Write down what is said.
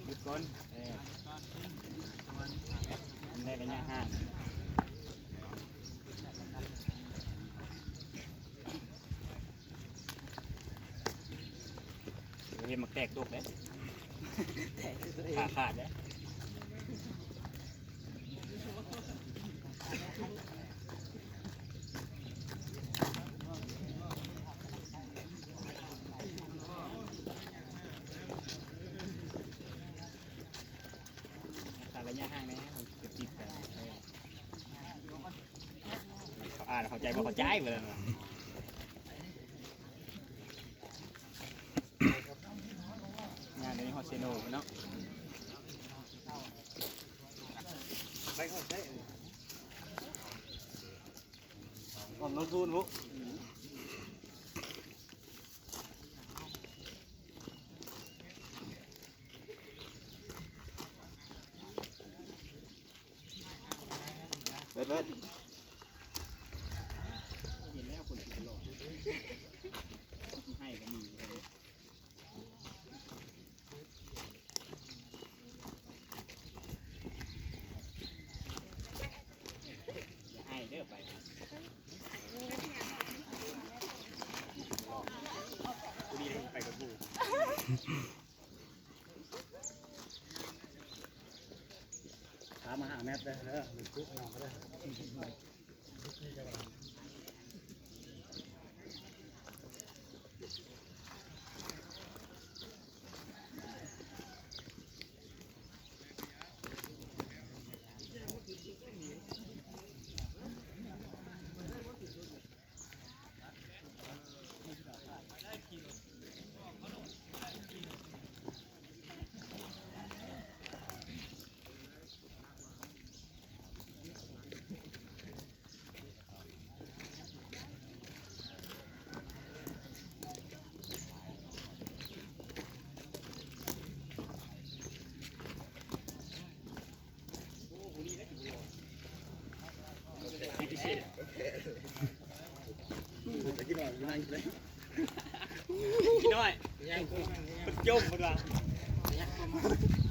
หยุดก่อนได้ระยะห่างเรียนมาแตกตุกเลยขาดเลยระยะห่างนะจะติดกันเขาอ่านเข้าใจว่าเข้าใจไปแล้วงานนี้ฮอตเซโนเนาะไปเข้าใจออกน้ำซูนปุ๊เบิดเห็นแล้วคนตลอดให้ก็มีอย่าให้เด้อไปกูดีเลยไปกับกูมาหาแมทได้แล้วมันคุกนอนก็ได้กินหน่อยนั่งเลยกินหน่อยจมหมดละ